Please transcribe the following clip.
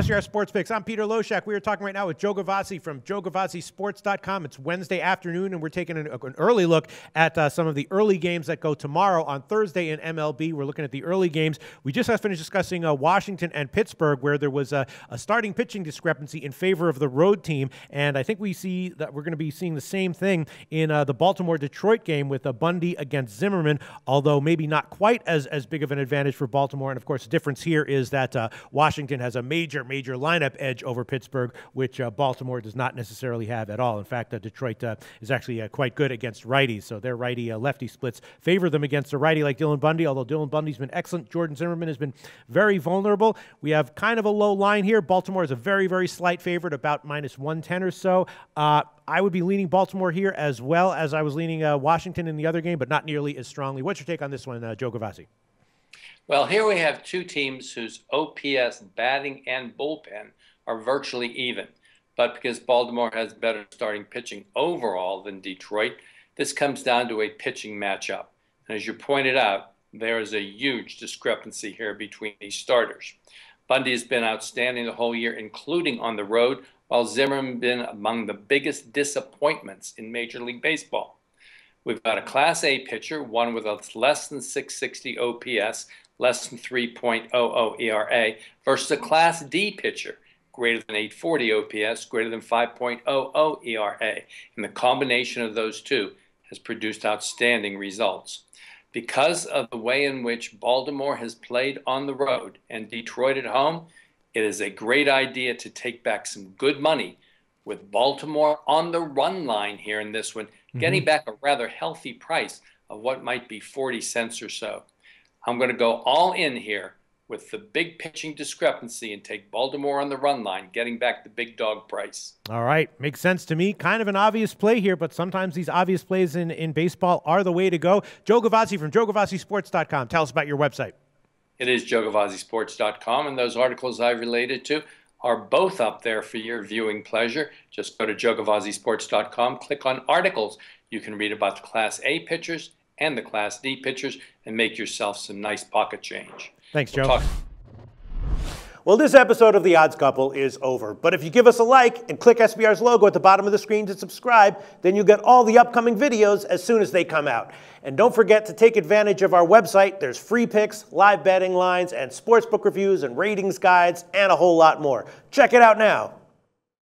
SBR Sports Picks. I'm Peter Loshak. We are talking right now with Joe Gavazzi from JoeGavazziSports.com. It's Wednesday afternoon, and we're taking an early look at some of the early games that go tomorrow on Thursday in MLB. We're looking at the early games. We just finished discussing Washington and Pittsburgh, where there was a starting pitching discrepancy in favor of the road team, and I think we see that we're going to be seeing the same thing in the Baltimore-Detroit game with Bundy against Zimmerman, although maybe not quite as big of an advantage for Baltimore. And, of course, the difference here is that Washington has a major lineup edge over Pittsburgh, which Baltimore does not necessarily have at all. In fact, Detroit is actually quite good against righties, so their righty-lefty splits favor them against a righty like Dylan Bundy, although Dylan Bundy's been excellent. Jordan Zimmerman has been very vulnerable. We have kind of a low line here. Baltimore is a very slight favorite, about minus 110 or so. I would be leaning Baltimore here as well as I was leaning Washington in the other game, but not nearly as strongly. What's your take on this one, Joe Gavazzi? Well, here we have two teams whose OPS, batting, and bullpen are virtually even. But because Baltimore has better starting pitching overall than Detroit, this comes down to a pitching matchup. And as you pointed out, there is a huge discrepancy here between these starters. Bundy has been outstanding the whole year, including on the road, while Zimmerman has been among the biggest disappointments in Major League Baseball. We've got a Class A pitcher, one with a less than 660 OPS, less than 3.00 ERA, versus a Class D pitcher, greater than 840 OPS, greater than 5.00 ERA. And the combination of those two has produced outstanding results. Because of the way in which Baltimore has played on the road and Detroit at home, it is a great idea to take back some good money with Baltimore on the run line here in this one, getting back a rather healthy price of what might be 40 cents or so. I'm going to go all in here with the big pitching discrepancy and take Baltimore on the run line, getting back the big dog price. All right. Makes sense to me. Kind of an obvious play here, but sometimes these obvious plays in baseball are the way to go. Joe Gavazzi from JoeGavazziSports.com. Tell us about your website. It is JoeGavazziSports.com, and those articles I've related to are both up there for your viewing pleasure. Just go to JoeGavazziSports.com, click on articles. You can read about the Class A pitchers and the Class D pitchers and make yourself some nice pocket change. Thanks, Joe. Well, this episode of The Odds Couple is over. But if you give us a like and click SBR's logo at the bottom of the screen to subscribe, then you'll get all the upcoming videos as soon as they come out. And don't forget to take advantage of our website. There's free picks, live betting lines, and sportsbook reviews and ratings guides, and a whole lot more. Check it out now.